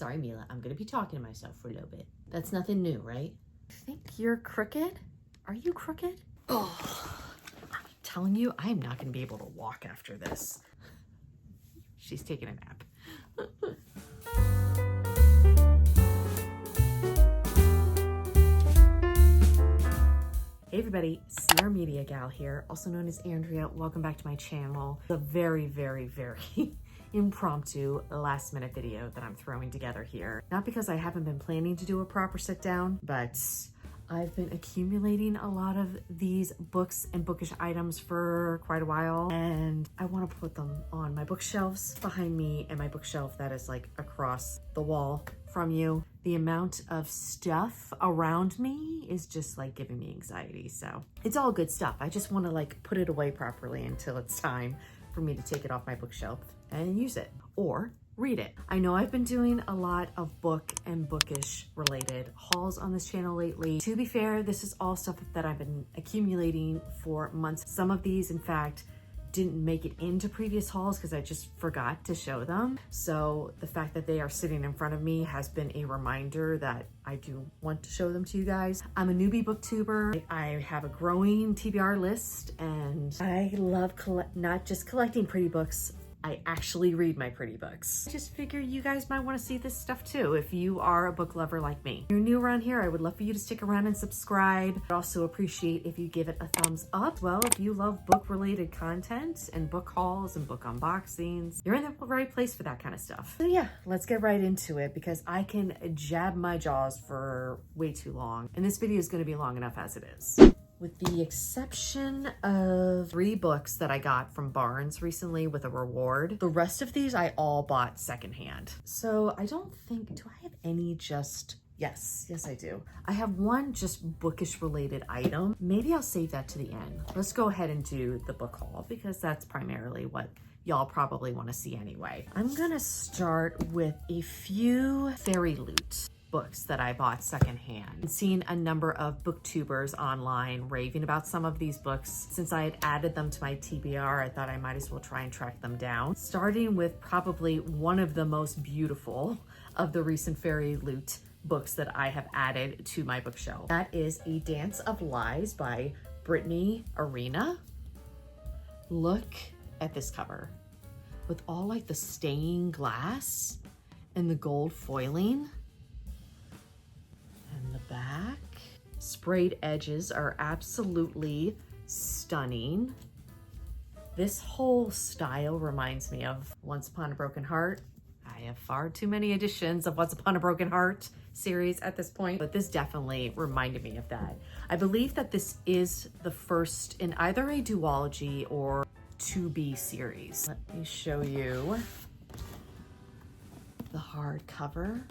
Sorry, Mila, I'm gonna be talking to myself for a little bit. That's nothing new, right? I think you're crooked. Are you crooked? Oh, I'm telling you, I'm not gonna be able to walk after this. She's taking a nap. Hey everybody, Sierra Media Gal here, also known as Andrea. Welcome back to my channel. A very, very, very impromptu last minute video that I'm throwing together here. Not because I haven't been planning to do a proper sit down, but I've been accumulating a lot of these books and bookish items for quite a while, and I want to put them on my bookshelves behind me and my bookshelf that is like across the wall from you. The amount of stuff around me is just like giving me anxiety. So it's all good stuff. I just want to like put it away properly until it's time for me to take it off my bookshelf and use it or read it. I know I've been doing a lot of book and bookish related hauls on this channel lately. To be fair, this is all stuff that I've been accumulating for months. Some of these, in fact, didn't make it into previous hauls because I just forgot to show them. So the fact that they are sitting in front of me has been a reminder that I do want to show them to you guys. I'm a newbie booktuber. I have a growing TBR list, and I love not just collecting pretty books, I actually read my pretty books. I just figure you guys might want to see this stuff too if you are a book lover like me. If you're new around here, I would love for you to stick around and subscribe. I'd also appreciate if you give it a thumbs up. Well, if you love book related content and book hauls and book unboxings, you're in the right place for that kind of stuff. So yeah, let's get right into it because I can jab my jaws for way too long. And this video is going to be long enough as it is. With the exception of 3 books that I got from Barnes recently with a reward, the rest of these I all bought secondhand. So I don't think, do I have any just, yes I do. I have one just bookish related item. Maybe I'll save that to the end. Let's go ahead and do the book haul because that's primarily what y'all probably want to see anyway. I'm gonna start with a few fairyloot books that I bought secondhand. I've seen a number of booktubers online raving about some of these books. Since I had added them to my TBR, I thought I might as well try and track them down. Starting with probably one of the most beautiful of the recent fairyloot books that I have added to my bookshelf. That is A Dance of Lies by Brittany Arena. Look at this cover with all like the stained glass and the gold foiling. And the back. Sprayed edges are absolutely stunning. This whole style reminds me of Once Upon a Broken Heart. I have far too many editions of Once Upon a Broken Heart series at this point, but this definitely reminded me of that. I believe that this is the first in either a duology or 2B series. Let me show you the hardcover.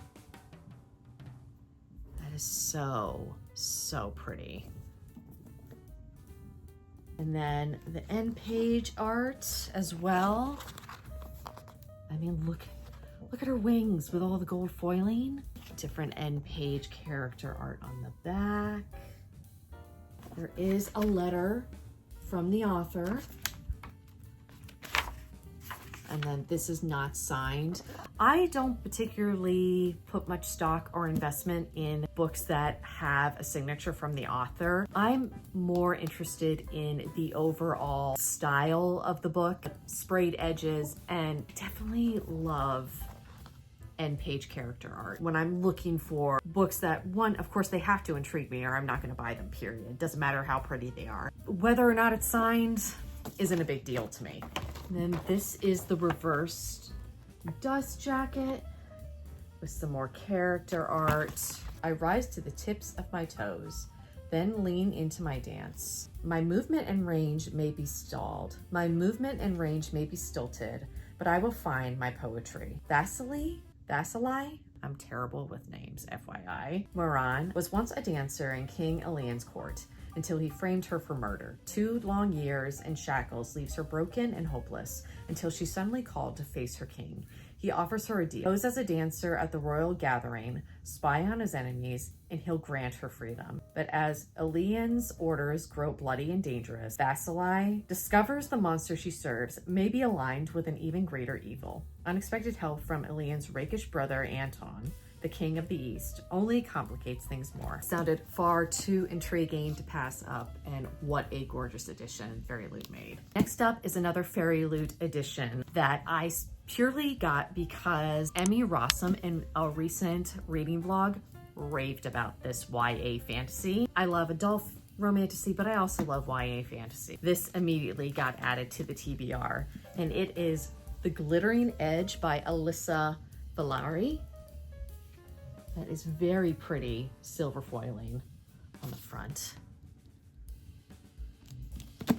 That is so pretty. And then the end page art as well. I mean, look at her wings with all the gold foiling. Different end page character art on the back. There is a letter from the author. And then this is not signed. I don't particularly put much stock or investment in books that have a signature from the author. I'm more interested in the overall style of the book, sprayed edges, and definitely love end page character art. When I'm looking for books that, one, of course they have to intrigue me or I'm not gonna buy them, period. Doesn't matter how pretty they are. Whether or not it's signed isn't a big deal to me. And then this is the reversed dust jacket with some more character art. I rise to the tips of my toes, then lean into my dance. My movement and range may be stalled. My movement and range may be stilted, but I will find my poetry. Vasily, I'm terrible with names, FYI. Moran was once a dancer in King Elian's court until he framed her for murder. 2 long years in shackles leaves her broken and hopeless until she's suddenly called to face her king. He offers her a deal. Pose as a dancer at the royal gathering, spy on his enemies, and he'll grant her freedom. But as Elian's orders grow bloody and dangerous, Vasili discovers the monster she serves may be aligned with an even greater evil. Unexpected help from Elian's rakish brother Anton, the King of the East, only complicates things more. Sounded far too intriguing to pass up, and what a gorgeous edition fairyloot made. Next up is another fairyloot edition that I purely got because Emmy Rossum in a recent reading vlog raved about this YA fantasy. I love adult romantasy, but I also love YA fantasy. This immediately got added to the TBR, and it is The Glittering Edge by Alyssa Villari. That is very pretty silver foiling on the front. It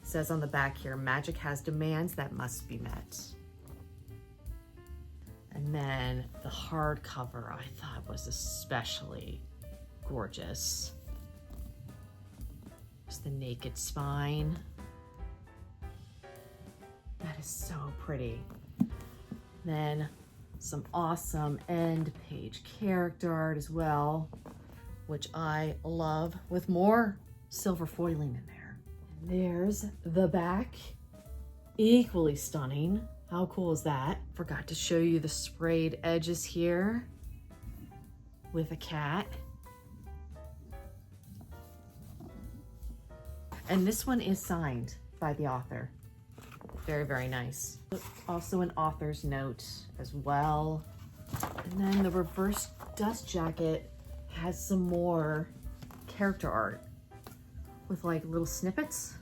says on the back here, magic has demands that must be met. And then the hardcover I thought was especially gorgeous. There's the naked spine. That is so pretty. Then some awesome end page character art as well, which I love, with more silver foiling in there. And there's the back, equally stunning. How cool is that? Forgot to show you the sprayed edges here with a cat. And this one is signed by the author. Very, very nice. Also an author's note as well. And then the reverse dust jacket has some more character art with like little snippets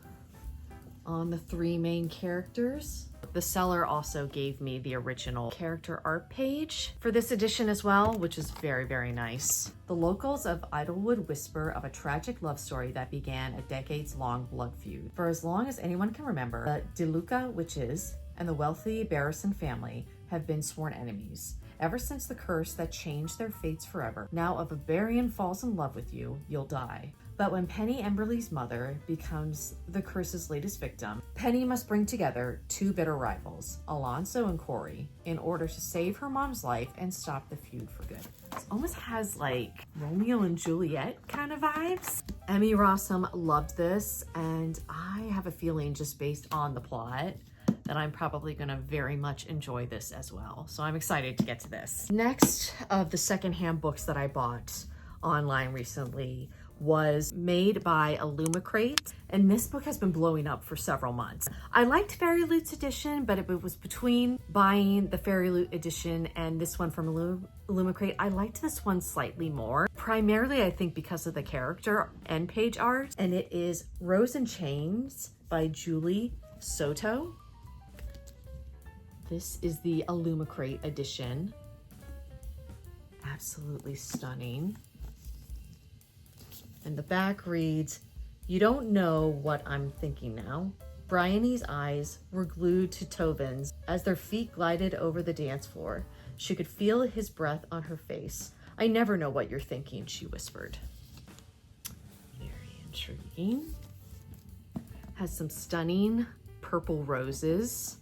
on the three main characters. The seller also gave me the original character art page for this edition as well, which is very, very nice. The locals of Idlewood whisper of a tragic love story that began a decades-long blood feud. For as long as anyone can remember, the DeLuca witches and the wealthy Barrison family have been sworn enemies. Ever since the curse that changed their fates forever. Now if a Barian falls in love with you, you'll die. But when Penny Emberly's mother becomes the curse's latest victim, Penny must bring together two bitter rivals, Alonso and Corey, in order to save her mom's life and stop the feud for good. It almost has like Romeo and Juliet kind of vibes. Emmy Rossum loved this, and I have a feeling just based on the plot that I'm probably gonna very much enjoy this as well. So I'm excited to get to this. Next of the secondhand books that I bought online recently was made by illumicrate, and this book has been blowing up for several months. I liked fairyloot's edition, but it was between buying the fairyloot edition and this one from illumicrate. I liked this one slightly more, primarily I think because of the character and page art, and it is Rose and Chains by Julie Soto. This is the illumicrate edition. Absolutely stunning. And the back reads, "You don't know what I'm thinking now." Bryony's eyes were glued to Tobin's as their feet glided over the dance floor. She could feel his breath on her face. "I never know what you're thinking," she whispered. Very intriguing. Has some stunning purple roses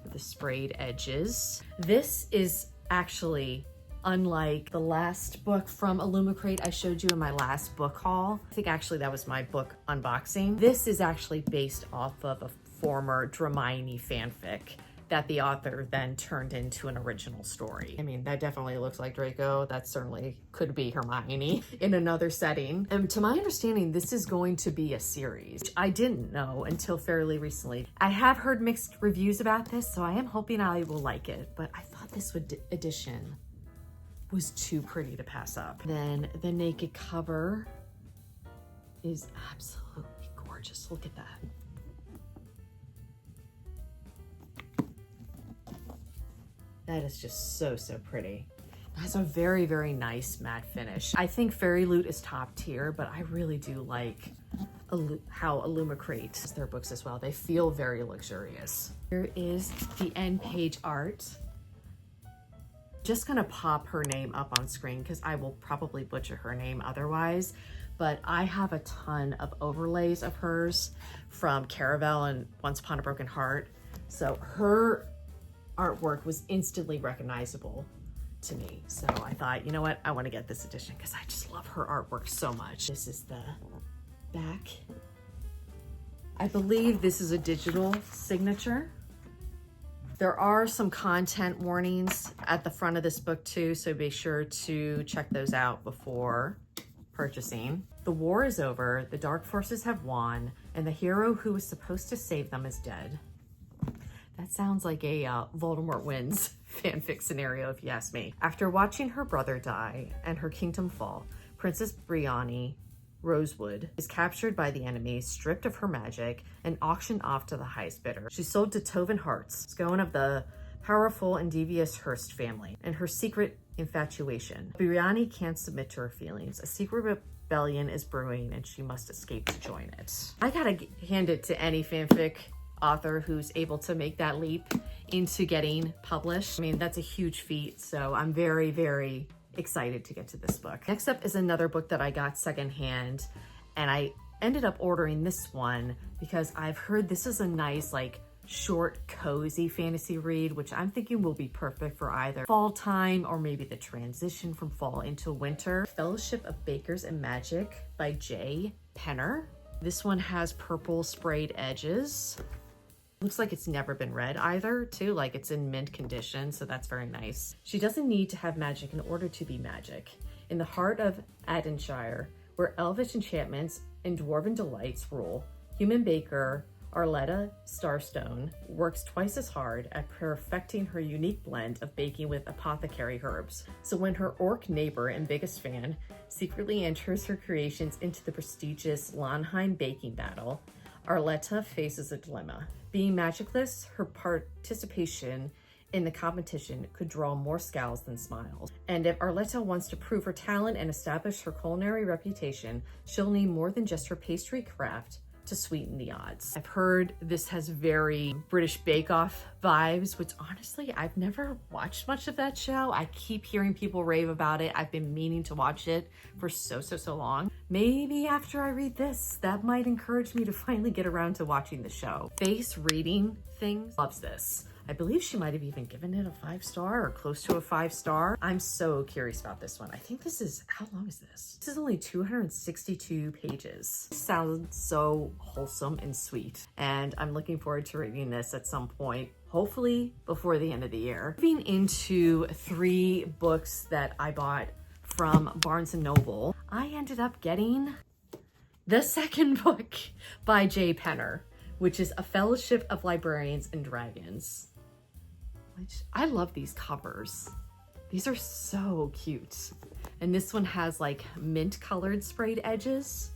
with the sprayed edges. This is actually unlike the last book from illumicrate I showed you in my last book haul. I think actually that was my book unboxing. This is actually based off of a former Hermione fanfic that the author then turned into an original story. I mean, that definitely looks like Draco. That certainly could be Hermione in another setting. And to my understanding, this is going to be a series, which I didn't know until fairly recently. I have heard mixed reviews about this, so I am hoping I will like it, but I thought this edition was too pretty to pass up. Then the naked cover is absolutely gorgeous. Look at that. That is just so, so pretty. It has a very, very nice matte finish. I think fairyloot is top tier, but I really do like how illumicrate does their books as well. They feel very luxurious. Here is the end page art. Just gonna pop her name up on screen because I will probably butcher her name otherwise, but I have a ton of overlays of hers from Caraval and Once Upon a Broken Heart. So her artwork was instantly recognizable to me. So I thought, you know what? I want to get this edition because I just love her artwork so much. This is the back. I believe this is a digital signature. There are some content warnings at the front of this book too, so be sure to check those out before purchasing. The war is over, the dark forces have won, and the hero who was supposed to save them is dead. That sounds like a Voldemort wins fanfic scenario, if you ask me. After watching her brother die and her kingdom fall, Princess Briony Rosewood is captured by the enemy, stripped of her magic, and auctioned off to the highest bidder. She's sold to Tovin Hearts, scone of the powerful and devious Hearst family, and her secret infatuation. Briony can't submit to her feelings. A secret rebellion is brewing, and she must escape to join it. I gotta hand it to any fanfic author who's able to make that leap into getting published. I mean, that's a huge feat, so I'm very, very excited to get to this book. Next up is another book that I got secondhand, and I ended up ordering this one because I've heard this is a nice, like, short, cozy fantasy read, which I'm thinking will be perfect for either fall time or maybe the transition from fall into winter. Fellowship of Bakers and Magic by J. Penner. This one has purple sprayed edges. Looks like it's never been read either, too, like it's in mint condition, so that's very nice. She doesn't need to have magic in order to be magic. In the heart of Ardenshire, where elvish enchantments and dwarven delights rule, human baker Arletta Starstone works twice as hard at perfecting her unique blend of baking with apothecary herbs. So when her orc neighbor and biggest fan secretly enters her creations into the prestigious Lanheim baking battle, Arletta faces a dilemma. Being magicless, her participation in the competition could draw more scowls than smiles. And if Arletta wants to prove her talent and establish her culinary reputation, she'll need more than just her pastry craft to sweeten the odds. I've heard this has very British Bake Off vibes, which honestly, I've never watched much of that show. I keep hearing people rave about it. I've been meaning to watch it for so long. Maybe after I read this, that might encourage me to finally get around to watching the show. Face Reading Things loves this. I believe she might have even given it a 5-star or close to a 5-star. I'm so curious about this one. I think this is, how long is this? This is only 262 pages. It sounds so wholesome and sweet. And I'm looking forward to reading this at some point, hopefully before the end of the year. Moving into 3 books that I bought from Barnes & Noble, I ended up getting the second book by J. Penner, which is A Fellowship of Librarians and Dragons. I love these covers. These are so cute. And this one has like mint colored sprayed edges.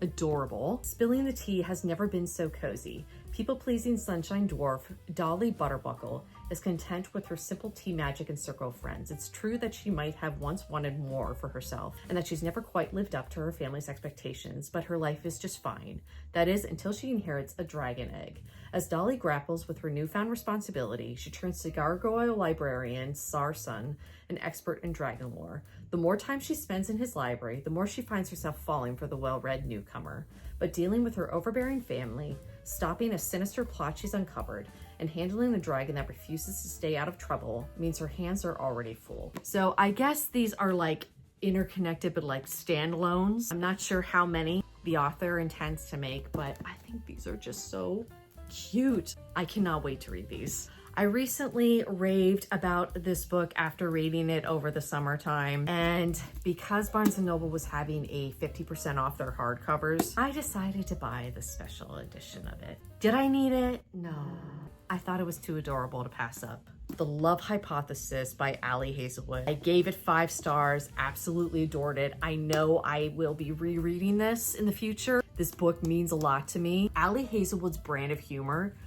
Adorable. Spilling the tea has never been so cozy. People-pleasing sunshine dwarf Dolly Butterbuckle is content with her simple tea magic and circle of friends. It's true that she might have once wanted more for herself and that she's never quite lived up to her family's expectations, but her life is just fine. That is, until she inherits a dragon egg. As Dolly grapples with her newfound responsibility, she turns to gargoyle librarian Sarson, an expert in dragon lore. The more time she spends in his library, the more she finds herself falling for the well-read newcomer. But dealing with her overbearing family, stopping a sinister plot she's uncovered, and handling a dragon that refuses to stay out of trouble means her hands are already full. So I guess these are like interconnected, but like standalones. I'm not sure how many the author intends to make, but I think these are just so cute. I cannot wait to read these. I recently raved about this book after reading it over the summertime, and because Barnes & Noble was having a 50% off their hardcovers, I decided to buy the special edition of it. Did I need it? No. I thought it was too adorable to pass up. The Love Hypothesis by Ali Hazelwood. I gave it 5 stars, absolutely adored it. I know I will be rereading this in the future. This book means a lot to me. Ali Hazelwood's brand of humor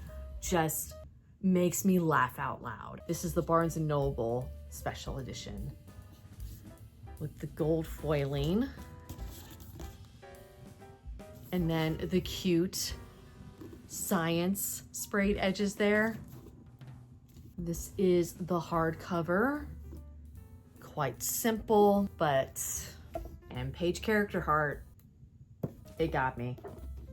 just makes me laugh out loud. This is the Barnes & Noble special edition with the gold foiling and then the cute science sprayed edges there. This is the hardcover. Quite simple, and page character heart. It got me.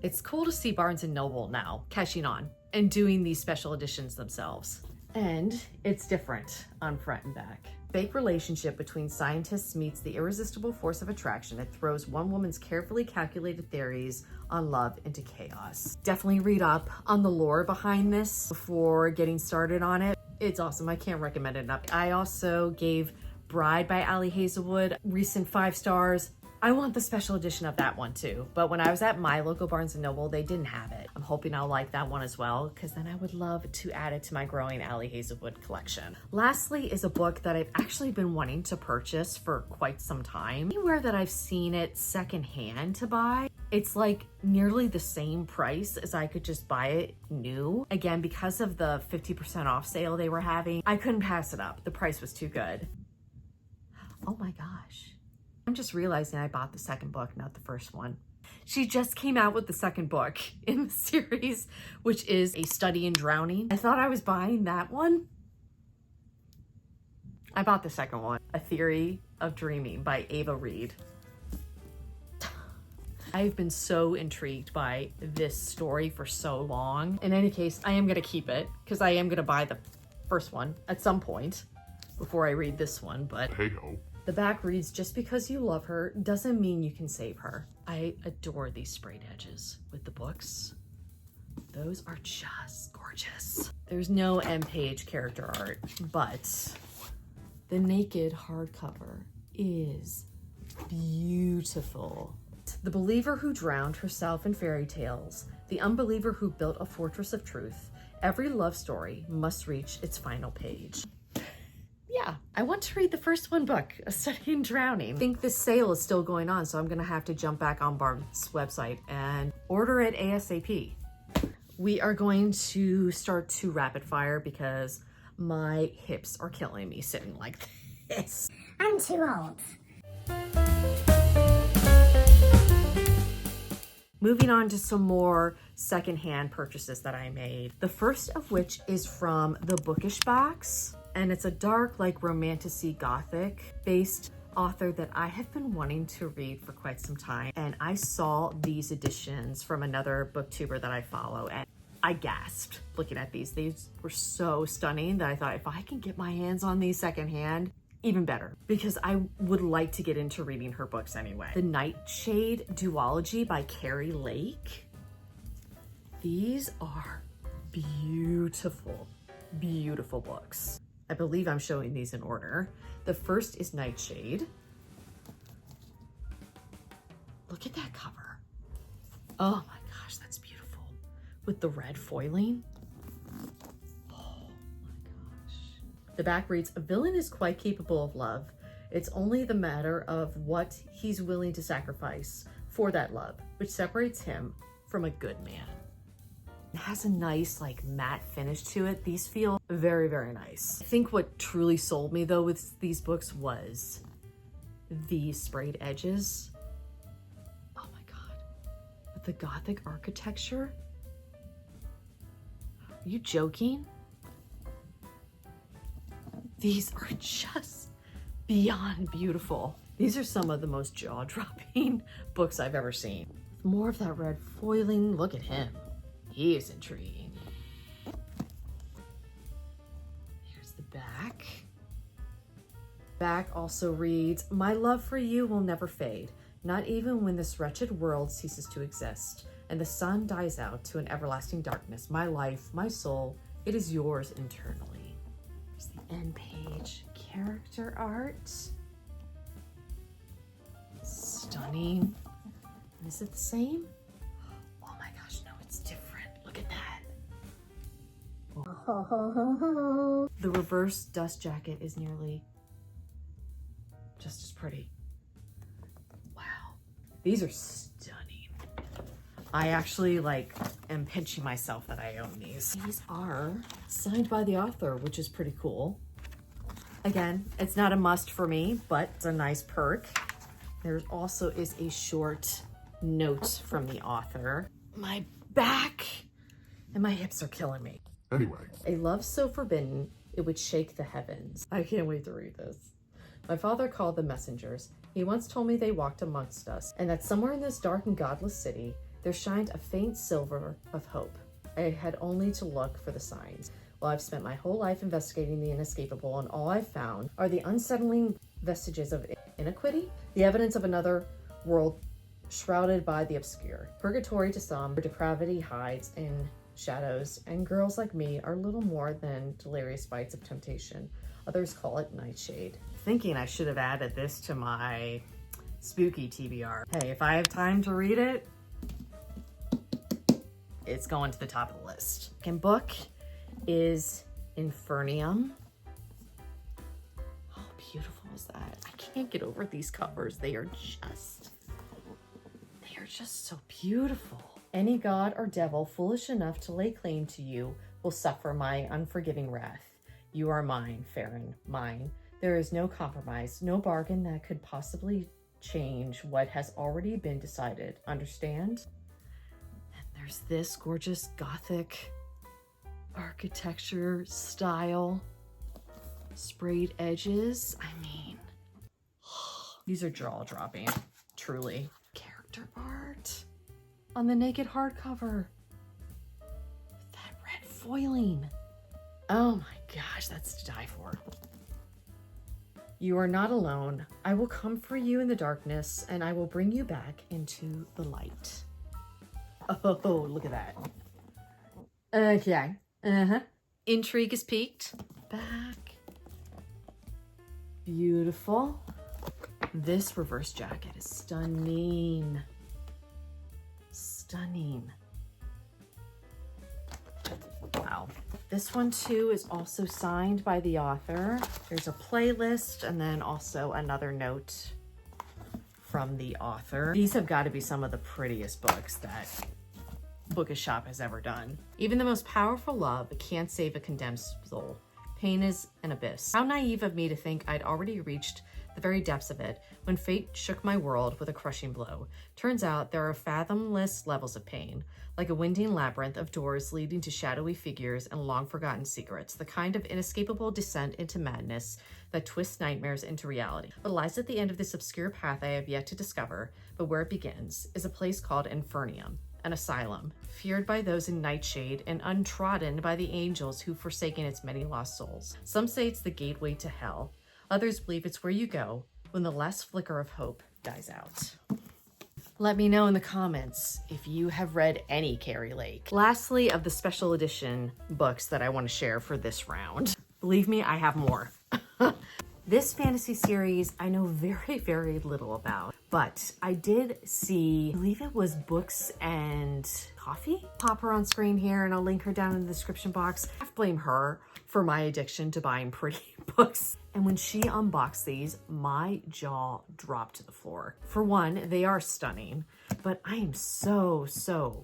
It's cool to see Barnes & Noble now catching on and doing these special editions themselves. And it's different on front and back. Fake relationship between scientists meets the irresistible force of attraction. It throws one woman's carefully calculated theories on love into chaos. Definitely read up on the lore behind this before getting started on it. It's awesome. I can't recommend it enough. I also gave Bride by Ali Hazelwood recent 5 stars. I want the special edition of that one too, but when I was at my local Barnes & Noble, they didn't have it. I'm hoping I'll like that one as well, because then I would love to add it to my growing Ali Hazelwood collection. Lastly is a book that I've actually been wanting to purchase for quite some time. Anywhere that I've seen it secondhand to buy, it's like nearly the same price as I could just buy it new. Again, because of the 50% off sale they were having, I couldn't pass it up. The price was too good. Oh my gosh. I'm just realizing I bought the second book, not the first one. She just came out with the second book in the series, which is A Study in Drowning. I thought I was buying that one. I bought the second one, A Theory of Dreaming by Ava Reed. I've been so intrigued by this story for so long. In any case, I am gonna keep it because I am gonna buy the first one at some point before I read this one, but hey-ho. The back reads, just because you love her doesn't mean you can save her. I adore these sprayed edges with the books. Those are just gorgeous. There's no end-page character art, but the naked hardcover is beautiful. The believer who drowned herself in fairy tales, the unbeliever who built a fortress of truth. Every love story must reach its final page. Yeah, I want to read the first book, A Study in Drowning. I think this sale is still going on, so I'm gonna have to jump back on Barnes' website and order it ASAP. We are going to start to rapid fire because my hips are killing me sitting like this. I'm too old. Moving on to some more secondhand purchases that I made. The first of which is from the Bookish box. And it's a dark, like romantic-y gothic based author that I have been wanting to read for quite some time. And I saw these editions from another booktuber that I follow, and I gasped looking at these. These were so stunning that I thought if I can get my hands on these secondhand, even better, because I would like to get into reading her books anyway. The Nightshade Duology by Carrie Lake. These are beautiful, beautiful books. I believe I'm showing these in order. The first is Nightshade. Look at that cover. Oh my gosh, that's beautiful. With the red foiling. Oh my gosh. The back reads, a villain is quite capable of love. It's only the matter of what he's willing to sacrifice for that love, which separates him from a good man. It has a nice like matte finish to it. These feel very, very nice. I think what truly sold me though with these books was the sprayed edges. Oh my God. With the gothic architecture. Are you joking? These are just beyond beautiful. These are some of the most jaw-dropping books I've ever seen. More of that red foiling. Look at him. He is intriguing. Here's the back. Back also reads, my love for you will never fade, not even when this wretched world ceases to exist and the sun dies out to an everlasting darkness. My life, my soul, it is yours eternally. Here's the end page character art. Stunning. Is it the same? Oh my gosh, no, it's different. Look at that. Oh. The reverse dust jacket is nearly just as pretty. Wow. These are stunning. I actually am pinching myself that I own these. These are signed by the author, which is pretty cool. Again, it's not a must for me, but it's a nice perk. There also is a short note from the author. My back and my hips are killing me. Anyway. A love so forbidden, it would shake the heavens. I can't wait to read this. My father called them messengers. He once told me they walked amongst us, and that somewhere in this dark and godless city, there shined a faint silver of hope. I had only to look for the signs. Well, I've spent my whole life investigating the inescapable, and all I've found are the unsettling vestiges of iniquity, the evidence of another world shrouded by the obscure. Purgatory to some, where depravity hides in shadows, and girls like me are little more than delirious bites of temptation. Others call it nightshade. Thinking I should have added this to my spooky TBR. Hey, if I have time to read it, it's going to the top of the list. Second book is Infernium. How beautiful is that? I can't get over these covers. They are just so beautiful. Any god or devil foolish enough to lay claim to you will suffer my unforgiving wrath. You are mine, Farron, mine. There is no compromise, no bargain that could possibly change what has already been decided. Understand? And there's this gorgeous Gothic architecture style. Sprayed edges. I mean, these are jaw-dropping, truly. Character art on the naked hardcover. That red foiling. Oh my gosh, that's to die for. You are not alone. I will come for you in the darkness, and I will bring you back into the light. Oh, look at that. Okay. Intrigue is peaked. Back. Beautiful. This reverse jacket is stunning. Stunning. Wow. This one too is also signed by the author. There's a playlist and then also another note from the author. These have got to be some of the prettiest books that Bookshop has ever done. Even the most powerful love can't save a condemned soul. Pain is an abyss. How naive of me to think I'd already reached the very depths of it when fate shook my world with a crushing blow. Turns out there are fathomless levels of pain, like a winding labyrinth of doors leading to shadowy figures and long-forgotten secrets, the kind of inescapable descent into madness that twists nightmares into reality. What lies at the end of this obscure path I have yet to discover, but where it begins, is a place called Infernium, an asylum, feared by those in Nightshade and untrodden by the angels who've forsaken its many lost souls. Some say it's the gateway to hell. Others believe it's where you go when the last flicker of hope dies out. Let me know in the comments if you have read any Carrie Lake. Lastly, of the special edition books that I want to share for this round. Believe me, I have more. This fantasy series I know very, very little about, but I did see, I believe it was Books and Coffee. Pop her on screen here and I'll link her down in the description box. I blame her for my addiction to buying pretty books. And when she unboxed these, my jaw dropped to the floor. For one, they are stunning, but I am so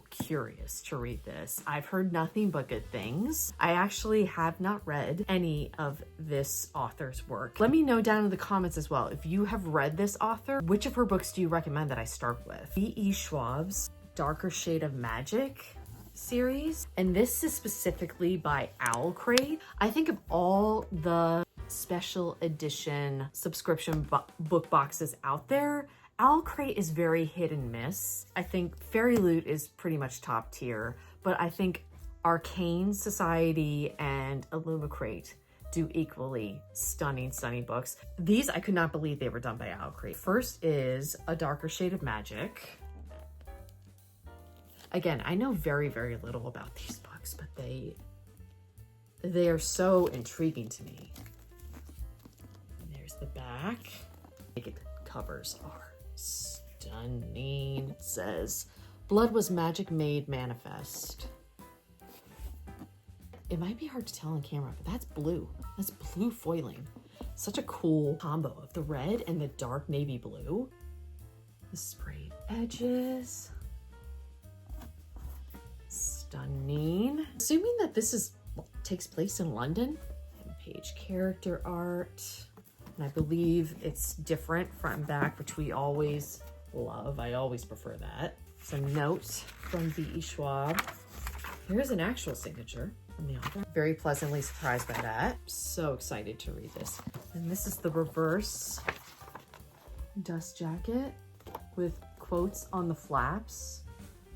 curious to read this. I've heard nothing but good things. I actually have not read any of this author's work. Let me know down in the comments as well, if you have read this author, which of her books do you recommend that I start with? Veschwab's Darker Shade of Magic series, and this is specifically by Owlcrate. I think of all the special edition subscription book boxes out there, Owlcrate is very hit and miss. I think fairyloot is pretty much top tier, but I think Arcane Society and illumicrate do equally stunning books. These I could not believe they were done by Owlcrate. First is A Darker Shade of Magic. Again, I know very little about these books, but they are so intriguing to me. And there's the back. The covers are stunning. It says, "Blood was magic made manifest." It might be hard to tell on camera, but that's blue. That's blue foiling. Such a cool combo of the red and the dark navy blue. The sprayed edges. Stunning. Assuming that this takes place in London. And page character art. And I believe it's different front and back, which we always love. I always prefer that. Some notes from Veschwab. Here's an actual signature from the author. Very pleasantly surprised by that. So excited to read this. And this is the reverse dust jacket with quotes on the flaps.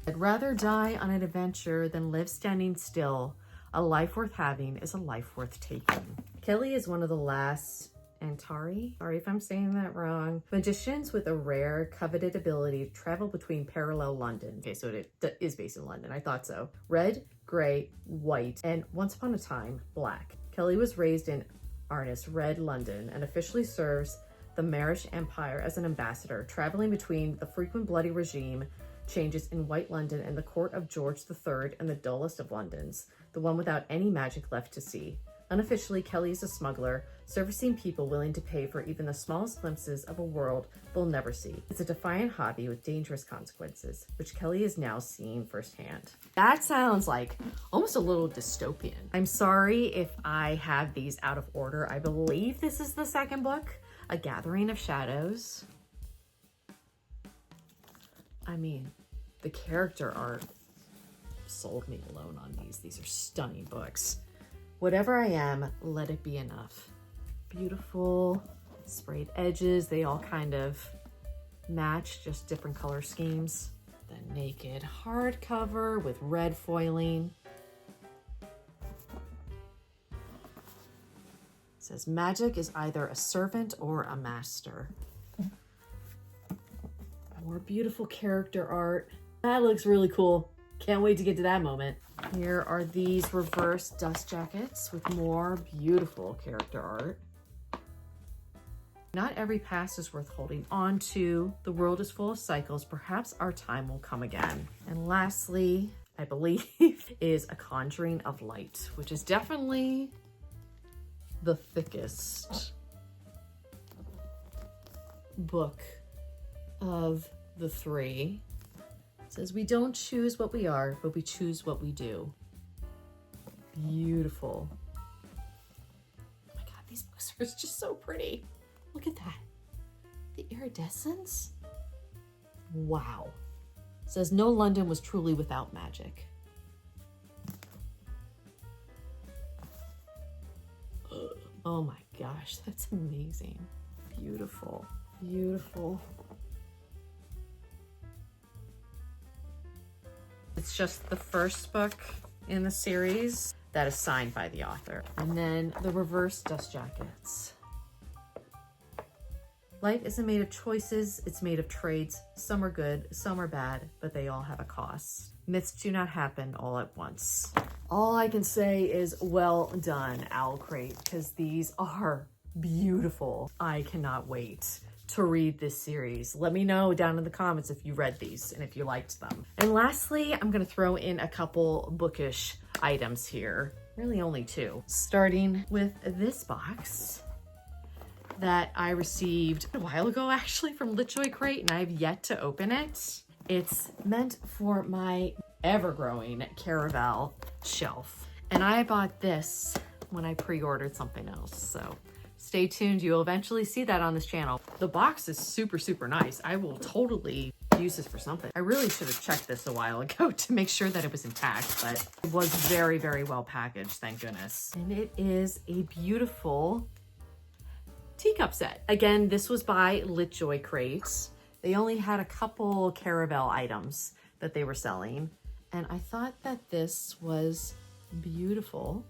I'd rather die on an adventure than live standing still A life worth having is a life worth taking. Kelly is one of the last Antari, sorry if I'm saying that wrong, magicians with a rare, coveted ability to travel between parallel London. Okay, so it is based in London. I thought so. Red, gray, white, and once upon a time, black. Kelly was raised in Arnis, Red, London, and officially serves the Marish Empire as an ambassador, traveling between the frequent bloody regime changes in White London and the court of George III and the dullest of Londons, the one without any magic left to see. Unofficially, Kelly is a smuggler, servicing people willing to pay for even the smallest glimpses of a world they'll never see. It's a defiant hobby with dangerous consequences, which Kelly is now seeing firsthand. That sounds like almost a little dystopian. I'm sorry if I have these out of order. I believe this is the second book, A Gathering of Shadows. I mean, the character art sold me alone on these. These are stunning books. Whatever I am, let it be enough. Beautiful sprayed edges. They all kind of match, just different color schemes. The naked hardcover with red foiling. It says magic is either a servant or a master. More beautiful character art. That looks really cool. Can't wait to get to that moment. Here are these reverse dust jackets with more beautiful character art. Not every past is worth holding on to. The world is full of cycles. Perhaps our time will come again. And lastly, I believe, is A Conjuring of Light, which is definitely the thickest book of the three. It says, we don't choose what we are, but we choose what we do. Beautiful. Oh my God, these books are just so pretty. Look at that. The iridescence. Wow. It says, no London was truly without magic. Oh my gosh, that's amazing. Beautiful, beautiful. It's just the first book in the series that is signed by the author. And then the reverse dust jackets. Life isn't made of choices, it's made of trades. Some are good, some are bad, but they all have a cost. Myths do not happen all at once. All I can say is well done, Owlcrate, because these are beautiful. I cannot wait to read this series. Let me know down in the comments if you read these and if you liked them. And lastly, I'm gonna throw in a couple bookish items here. Really only two. Starting with this box that I received a while ago actually from litjoycrate, and I've yet to open it. It's meant for my ever-growing caraval shelf. And I bought this when I pre-ordered something else, so stay tuned. You'll eventually see that on this channel. The box is super, super nice. I will totally use this for something. I really should have checked this a while ago to make sure that it was intact, but it was very, very well packaged, thank goodness. And it is a beautiful teacup set. Again, this was by litjoycrate. They only had a couple caraval items that they were selling, and I thought that this was beautiful.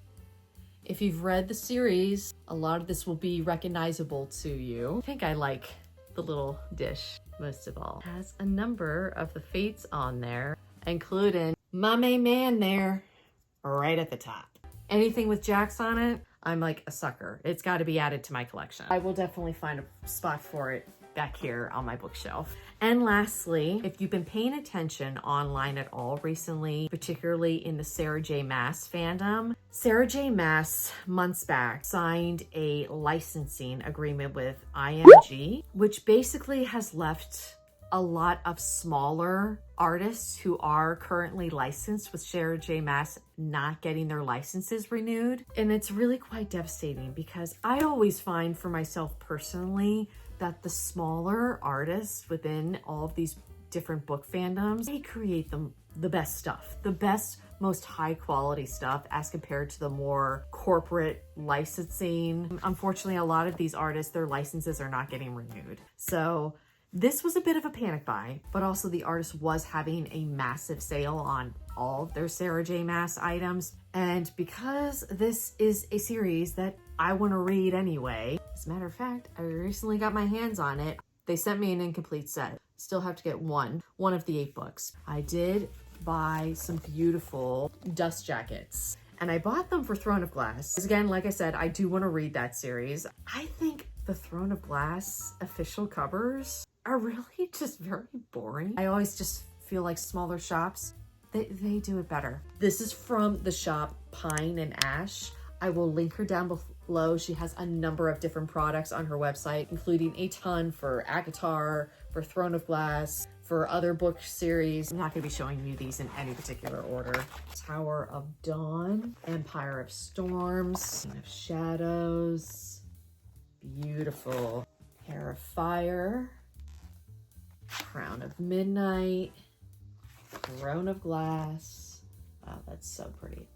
If you've read the series, a lot of this will be recognizable to you. I think I like the little dish most of all. It has a number of the fates on there, including my main man there, right at the top. Anything with Jax on it, I'm like a sucker. It's got to be added to my collection. I will definitely find a spot for it back here on my bookshelf. And lastly, if you've been paying attention online at all recently, particularly in the sarahjmaas fandom, sarahjmaas months back signed a licensing agreement with IMG, which basically has left a lot of smaller artists who are currently licensed with sarahjmaas not getting their licenses renewed. And it's really quite devastating because I always find for myself personally that the smaller artists within all of these different book fandoms, they create the best stuff, the best, most high quality stuff as compared to the more corporate licensing. Unfortunately, a lot of these artists, their licenses are not getting renewed. So This was a bit of a panic buy, but also the artist was having a massive sale on all of their sarahjmaas items. And because this is a series that I want to read anyway, as a matter of fact, I recently got my hands on it. They sent me an incomplete set. Still have to get one of the 8 books. I did buy some beautiful dust jackets, and I bought them for Throne of Glass. Because again, like I said, I do want to read that series. I think the Throne of Glass official covers are really just very boring. I always just feel like smaller shops, they do it better. This is from the shop Pine and Ash. I will link her down below. She has a number of different products on her website, including a ton for acotar, for Throne of Glass, for other book series. I'm not going to be showing you these in any particular order. Tower of Dawn, Empire of Storms, Queen of Shadows, beautiful. Hair of Fire, Crown of Midnight, Throne of Glass. Wow, that's so pretty.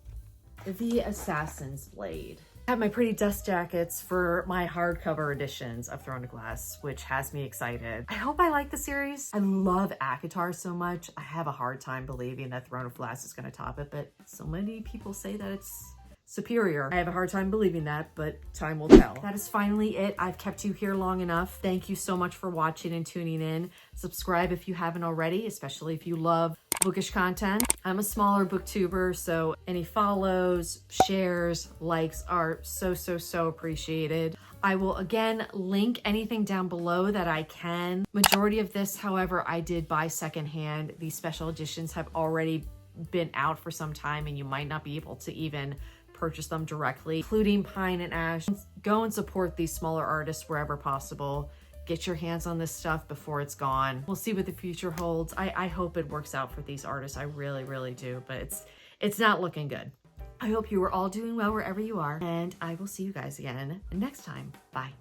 The Assassin's Blade. I have my pretty dust jackets for my hardcover editions of Throne of Glass, which has me excited. I hope I like the series. I love acotar so much. I have a hard time believing that Throne of Glass is going to top it, but so many people say that it's superior. I have a hard time believing that, but time will tell. That is finally it. I've kept you here long enough. Thank you so much for watching and tuning in. Subscribe if you haven't already, especially if you love bookish content. I'm a smaller booktuber, so any follows, shares, likes are so appreciated. I will again link anything down below that I can. Majority of this, however, I did buy secondhand. These special editions have already been out for some time, and you might not be able to even purchase them directly, including Pine and Ash. Go and support these smaller artists wherever possible. Get your hands on this stuff before it's gone. We'll see what the future holds. I hope it works out for these artists. I really do, but it's not looking good. I hope you are all doing well wherever you are, and I will see you guys again next time. Bye.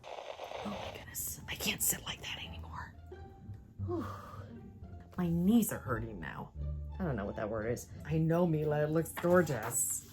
Oh my goodness, I can't sit like that anymore. Whew. My knees are hurting now. I don't know what that word is. I know, Mila, it looks gorgeous.